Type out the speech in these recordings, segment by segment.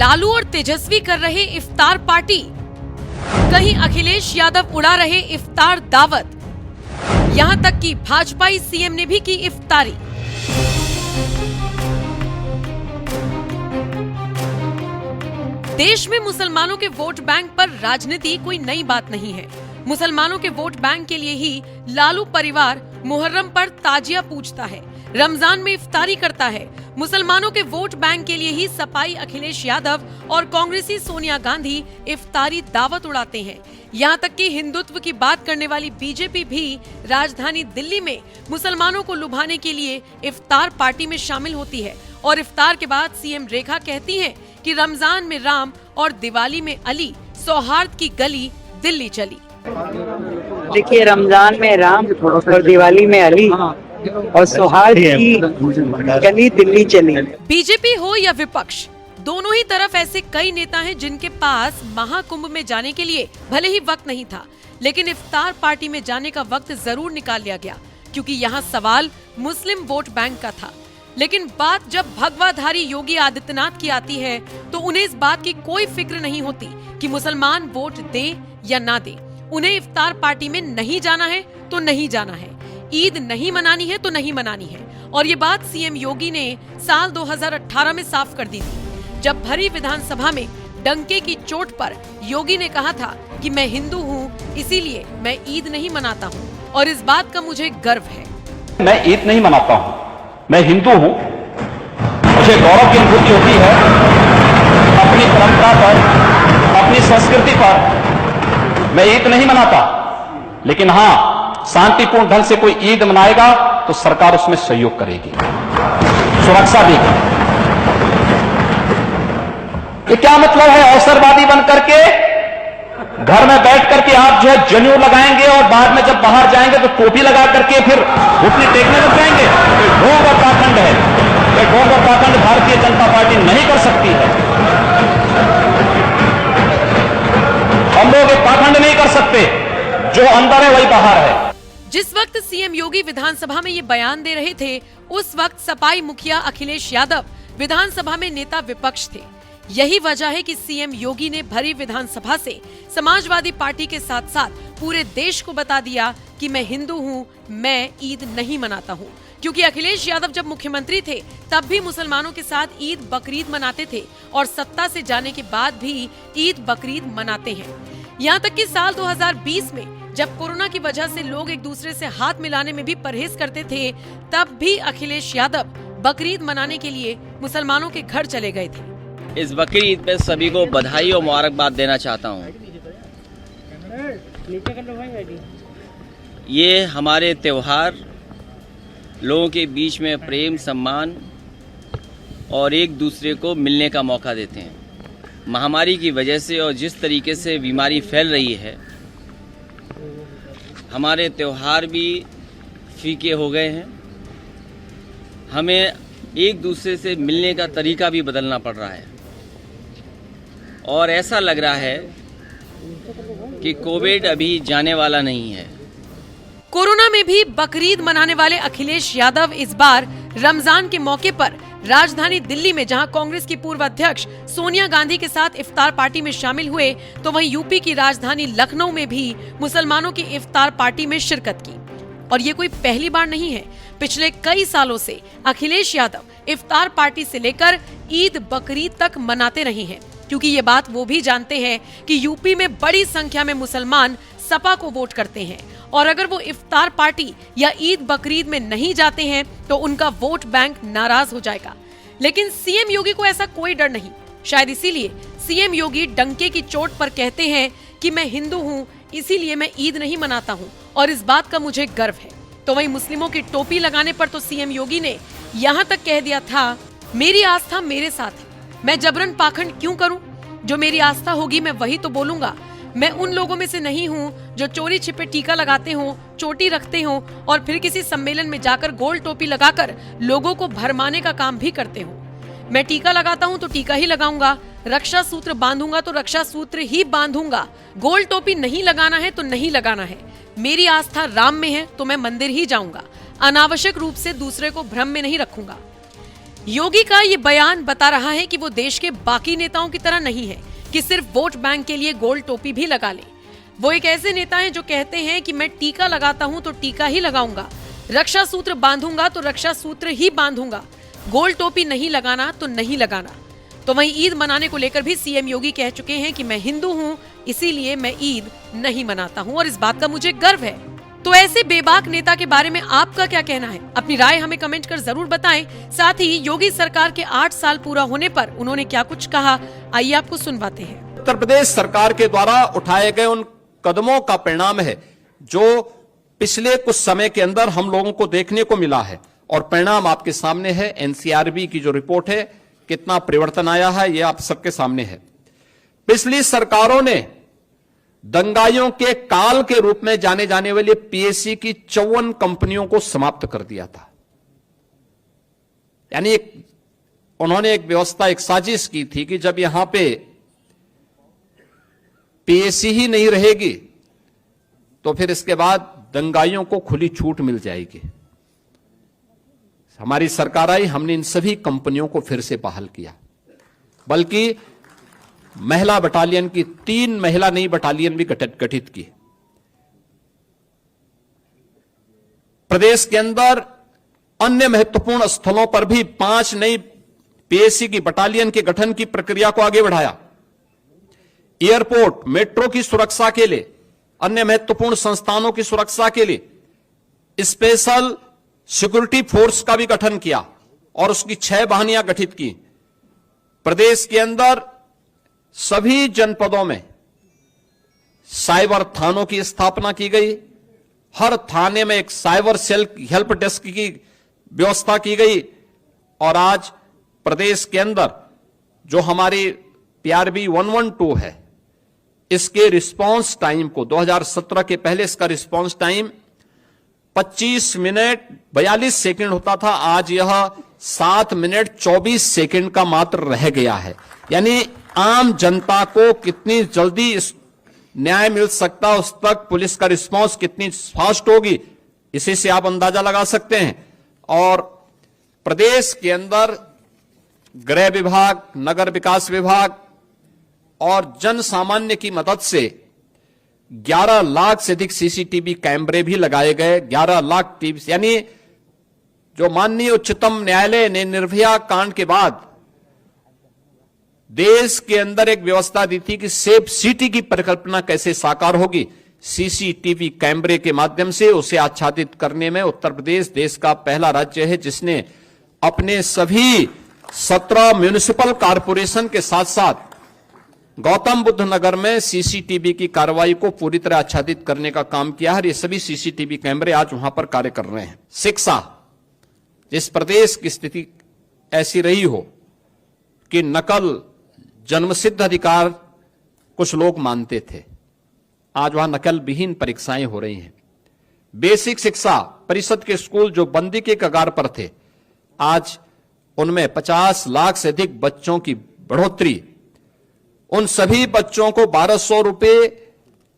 लालू और तेजस्वी कर रहे इफ्तार पार्टी, कहीं अखिलेश यादव उड़ा रहे इफ्तार दावत, यहां तक कि भाजपाई सीएम ने भी की इफ्तारी। देश में मुसलमानों के वोट बैंक पर राजनीति कोई नई बात नहीं है। मुसलमानों के वोट बैंक के लिए ही लालू परिवार मुहर्रम पर ताजिया पूजता है, रमजान में इफ्तारी करता है। मुसलमानों के वोट बैंक के लिए ही सपाई अखिलेश यादव और कांग्रेसी सोनिया गांधी इफ्तारी दावत उड़ाते हैं। यहाँ तक कि हिंदुत्व की बात करने वाली बीजेपी भी राजधानी दिल्ली में मुसलमानों को लुभाने के लिए इफ्तार पार्टी में शामिल होती है। और इफ्तार के बाद सीएम रेखा कहती हैं कि रमजान में राम और दिवाली में अली, सौहार्द की गली दिल्ली चली। देखिए, रमजान में राम और दिवाली में अली और सौहार्द की गली दिल्ली चली। बीजेपी हो या विपक्ष, दोनों ही तरफ ऐसे कई नेता हैं जिनके पास महाकुंभ में जाने के लिए भले ही वक्त नहीं था, लेकिन इफ्तार पार्टी में जाने का वक्त जरूर निकाल लिया गया, क्योंकि यहाँ सवाल मुस्लिम वोट बैंक का था। लेकिन बात जब भगवाधारी योगी आदित्यनाथ की आती है तो उन्हें इस बात की कोई फिक्र नहीं होती कि मुसलमान वोट दें या ना दें। उन्हें इफ्तार पार्टी में नहीं जाना है तो नहीं जाना है, ईद नहीं मनानी है तो नहीं मनानी है। और ये बात सीएम योगी ने साल 2018 में साफ कर दी थी, जब भरी विधानसभा में डंके की चोट पर योगी ने कहा था कि मैं हिंदू हूँ, इसीलिए मैं ईद नहीं मनाता हूँ और इस बात का मुझे गर्व है। मैं ईद नहीं मनाता हूँ, मैं हिंदू हूँ, मुझे गौरव की अनुभूति होती है अपनी परंपरा पर, अपनी संस्कृति पर। मैं ईद नहीं मनाता, लेकिन हाँ, शांतिपूर्ण ढंग से कोई ईद मनाएगा तो सरकार उसमें सहयोग करेगी, सुरक्षा देगी। ये क्या मतलब है अवसरवादी बन करके घर में बैठ करके आप जो है जनेऊ लगाएंगे और बाद में जब बाहर जाएंगे तो टोपी लगा करके फिर घुटने टेकने लग जाएंगे। ढोंग और पाखंड है, ये ढोंग और पाखंड भारतीय जनता पार्टी नहीं कर सकती है। हम लोग ये पाखंड नहीं कर सकते, जो अंदर है वही बाहर है। जिस वक्त सीएम योगी विधानसभा में ये बयान दे रहे थे, उस वक्त सपाई मुखिया अखिलेश यादव विधानसभा में नेता विपक्ष थे। यही वजह है कि सीएम योगी ने भरी विधानसभा से समाजवादी पार्टी के साथ साथ पूरे देश को बता दिया कि मैं हिंदू हूँ, मैं ईद नहीं मनाता हूँ। क्योंकि अखिलेश यादव जब मुख्यमंत्री थे तब भी मुसलमानों के साथ ईद बकरीद मनाते थे और सत्ता से जाने के बाद भी ईद बकरीद मनाते हैं। यहाँ तक कि साल 2020 में जब कोरोना की वजह से लोग एक दूसरे से हाथ मिलाने में भी परहेज करते थे, तब भी अखिलेश यादव बकरीद मनाने के लिए मुसलमानों के घर चले गए थे। इस बकरी ईद पे सभी को बधाई और मुबारकबाद देना चाहता हूँ। ये हमारे त्योहार लोगों के बीच में प्रेम, सम्मान और एक दूसरे को मिलने का मौका देते हैं। महामारी की वजह से और जिस तरीके से बीमारी फैल रही है, हमारे त्योहार भी फीके हो गए हैं। हमें एक दूसरे से मिलने का तरीका भी बदलना पड़ रहा है और ऐसा लग रहा है कि कोविड अभी जाने वाला नहीं है। कोरोना में भी बकरीद मनाने वाले अखिलेश यादव इस बार रमजान के मौके पर राजधानी दिल्ली में, जहां कांग्रेस की पूर्व अध्यक्ष सोनिया गांधी के साथ इफ्तार पार्टी में शामिल हुए, तो वहीं यूपी की राजधानी लखनऊ में भी मुसलमानों की इफ्तार पार्टी में शिरकत की। और ये कोई पहली बार नहीं है, पिछले कई सालों से अखिलेश यादव इफ्तार पार्टी से लेकर ईद बकरीद तक मनाते रहे हैं, क्योंकि ये बात वो भी जानते हैं कि यूपी में बड़ी संख्या में मुसलमान सपा को वोट करते हैं और अगर वो इफ्तार पार्टी या ईद बकरीद में नहीं जाते हैं तो उनका वोट बैंक नाराज हो जाएगा। लेकिन सीएम योगी को ऐसा कोई डर नहीं। शायद इसीलिए सीएम योगी डंके की चोट पर कहते हैं कि मैं हिंदू हूँ, इसीलिए मैं ईद नहीं मनाता हूँ और इस बात का मुझे गर्व है। तो वहीं मुस्लिमों की टोपी लगाने पर तो सीएम योगी ने यहाँ तक कह दिया था, मेरी आस्था मेरे साथ है, मैं जबरन पाखंड क्यों करूं? जो मेरी आस्था होगी मैं वही तो बोलूंगा। मैं उन लोगों में से नहीं हूं जो चोरी छिपे टीका लगाते हों, चोटी रखते हों और फिर किसी सम्मेलन में जाकर गोल टोपी लगाकर लोगों को भरमाने का काम भी करते हों। मैं टीका लगाता हूं तो टीका ही लगाऊंगा, रक्षा सूत्र बांधूंगा तो रक्षा सूत्र ही बांधूंगा। गोल टोपी नहीं लगाना है तो नहीं लगाना है। मेरी आस्था राम में है तो मैं मंदिर ही जाऊंगा। अनावश्यक रूप से दूसरे को भ्रम में नहीं रखूंगा। योगी का ये बयान बता रहा है कि वो देश के बाकी नेताओं की तरह नहीं है कि सिर्फ वोट बैंक के लिए गोल टोपी भी लगा ले। वो एक ऐसे नेता हैं जो कहते हैं कि मैं टीका लगाता हूं तो टीका ही लगाऊंगा, रक्षा सूत्र बांधूंगा तो रक्षा सूत्र ही बांधूंगा, गोल टोपी नहीं लगाना तो नहीं लगाना। तो वहीं ईद मनाने को लेकर भी सीएम योगी कह चुके हैं कि मैं हिंदू हूं, इसीलिए मैं ईद नहीं मनाता हूं और इस बात का मुझे गर्व है। तो ऐसे बेबाक नेता के बारे में आपका क्या कहना है? अपनी राय हमें कमेंट कर जरूर बताएं। साथ ही योगी सरकार के 8 साल पूरा होने पर उन्होंने क्या कुछ कहा, आइए आपको सुनवाते हैं। उत्तर प्रदेश सरकार के द्वारा उठाए गए उन कदमों का परिणाम है जो पिछले कुछ समय के अंदर हम लोगों को देखने को मिला है, और परिणाम आपके सामने है। एनसीआरबी की जो रिपोर्ट है, कितना परिवर्तन आया है, यह आप सबके सामने है। पिछली सरकारों ने दंगाइयों के काल के रूप में जाने जाने वाली पीएससी की 54 कंपनियों को समाप्त कर दिया था। यानी उन्होंने एक व्यवस्था, एक साजिश की थी कि जब यहां पे पीएससी ही नहीं रहेगी तो फिर इसके बाद दंगाइयों को खुली छूट मिल जाएगी। हमारी सरकार आई, हमने इन सभी कंपनियों को फिर से बहाल किया, बल्कि महिला बटालियन की 3 महिला नई बटालियन भी गठित की। प्रदेश के अंदर अन्य महत्वपूर्ण स्थलों पर भी 5 नई पीएससी की बटालियन के गठन की प्रक्रिया को आगे बढ़ाया। एयरपोर्ट, मेट्रो की सुरक्षा के लिए, अन्य महत्वपूर्ण संस्थानों की सुरक्षा के लिए स्पेशल सिक्योरिटी फोर्स का भी गठन किया और उसकी 6 वाहिनियां गठित की। प्रदेश के अंदर सभी जनपदों में साइबर थानों की स्थापना की गई। हर थाने में एक साइबर सेल हेल्प डेस्क की व्यवस्था की गई। और आज प्रदेश के अंदर जो हमारी PRB 112 है, इसके रिस्पांस टाइम को 2017 के पहले इसका रिस्पांस टाइम 25 मिनट 42 सेकंड होता था, आज यह 7 मिनट 24 सेकंड का मात्र रह गया है। यानी आम जनता को कितनी जल्दी न्याय मिल सकता, उस तक पुलिस का रिस्पांस कितनी फास्ट होगी, इसी से आप अंदाजा लगा सकते हैं। और प्रदेश के अंदर गृह विभाग, नगर विकास विभाग और जन सामान्य की मदद से 11 लाख से अधिक सीसीटीवी कैमरे भी लगाए गए। 11 लाख टीवी, यानी जो माननीय उच्चतम न्यायालय ने निर्भया कांड के बाद देश के अंदर एक व्यवस्था दी थी कि सेफ सिटी की परिकल्पना कैसे साकार होगी, सीसीटीवी कैमरे के माध्यम से उसे आच्छादित करने में उत्तर प्रदेश देश का पहला राज्य है जिसने अपने सभी 17 म्युनिसिपल कॉरपोरेशन के साथ साथ गौतम बुद्ध नगर में सीसीटीवी की कार्रवाई को पूरी तरह आच्छादित करने का काम किया है। ये सभी सीसीटीवी कैमरे आज वहां पर कार्य कर रहे हैं। शिक्षा, जिस प्रदेश की स्थिति ऐसी रही हो कि नकल जन्मसिद्ध अधिकार कुछ लोग मानते थे, आज वहां नकल विहीन परीक्षाएं हो रही हैं। बेसिक शिक्षा परिषद के स्कूल जो बंदी के कगार पर थे, आज उनमें 50 लाख से अधिक बच्चों की बढ़ोतरी। उन सभी बच्चों को 1200 रुपए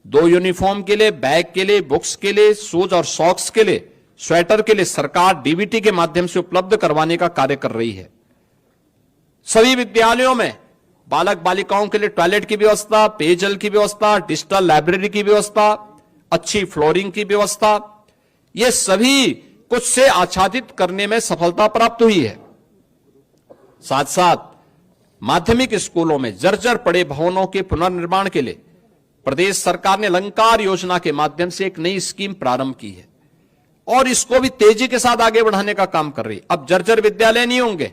2 यूनिफॉर्म के लिए, बैग के लिए, बुक्स के लिए, शूज और सॉक्स के लिए, स्वेटर के लिए सरकार डीबीटी के माध्यम से उपलब्ध करवाने का कार्य कर रही है। सभी विद्यालयों में बालक बालिकाओं के लिए टॉयलेट की व्यवस्था, पेयजल की व्यवस्था, डिजिटल लाइब्रेरी की व्यवस्था, अच्छी फ्लोरिंग की व्यवस्था, ये सभी कुछ से आच्छादित करने में सफलता प्राप्त हुई है। साथ साथ माध्यमिक स्कूलों में जर्जर पड़े भवनों के पुनर्निर्माण के लिए प्रदेश सरकार ने अलंकार योजना के माध्यम से एक नई स्कीम प्रारंभ की है और इसको भी तेजी के साथ आगे बढ़ाने का काम कर रही है। अब जर्जर विद्यालय नहीं होंगे।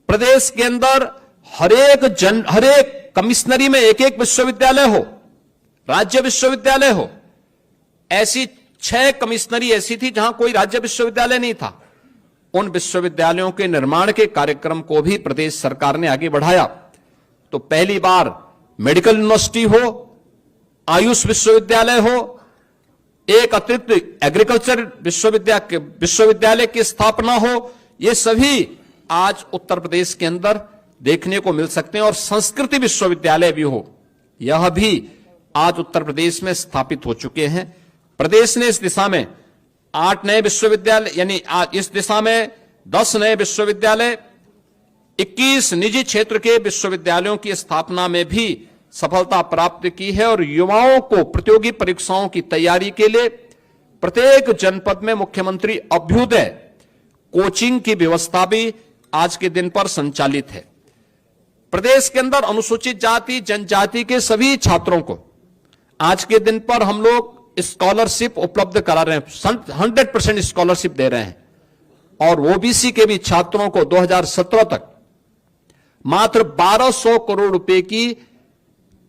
प्रदेश के अंदर हर एक कमिश्नरी में एक विश्वविद्यालय हो, राज्य विश्वविद्यालय हो। ऐसी 6 कमिश्नरी ऐसी थी जहां कोई राज्य विश्वविद्यालय नहीं था। उन विश्वविद्यालयों के निर्माण के कार्यक्रम को भी प्रदेश सरकार ने आगे बढ़ाया। तो पहली बार मेडिकल यूनिवर्सिटी हो, आयुष विश्वविद्यालय हो, एक अतिरिक्त एग्रीकल्चर विश्वविद्यालय की स्थापना हो, ये सभी आज उत्तर प्रदेश के अंदर देखने को मिल सकते हैं। और संस्कृति विश्वविद्यालय भी हो, यह भी आज उत्तर प्रदेश में स्थापित हो चुके हैं। प्रदेश ने इस दिशा में 8 नए विश्वविद्यालय, यानी इस दिशा में 10 नए विश्वविद्यालय, 21 निजी क्षेत्र के विश्वविद्यालयों की स्थापना में भी सफलता प्राप्त की है और युवाओं को प्रतियोगी परीक्षाओं की तैयारी के लिए प्रत्येक जनपद में मुख्यमंत्री अभ्युदय कोचिंग की व्यवस्था भी आज के दिन पर संचालित है। प्रदेश के अंदर अनुसूचित जाति जनजाति के सभी छात्रों को आज के दिन पर हम लोग स्कॉलरशिप उपलब्ध करा रहे हैं, 100% स्कॉलरशिप दे रहे हैं और ओबीसी के भी छात्रों को 2017 तक मात्र 1200 करोड़ रुपए की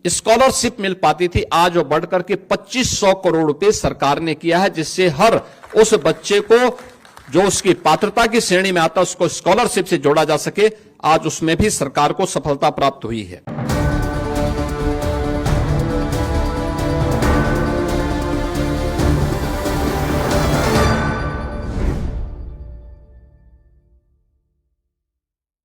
स्कॉलरशिप मिल पाती थी, आज वो बढ़कर के 2500 करोड़ रुपए सरकार ने किया है, जिससे हर उस बच्चे को जो उसकी पात्रता की श्रेणी में आता है उसको स्कॉलरशिप से जोड़ा जा सके। आज उसमें भी सरकार को सफलता प्राप्त हुई है।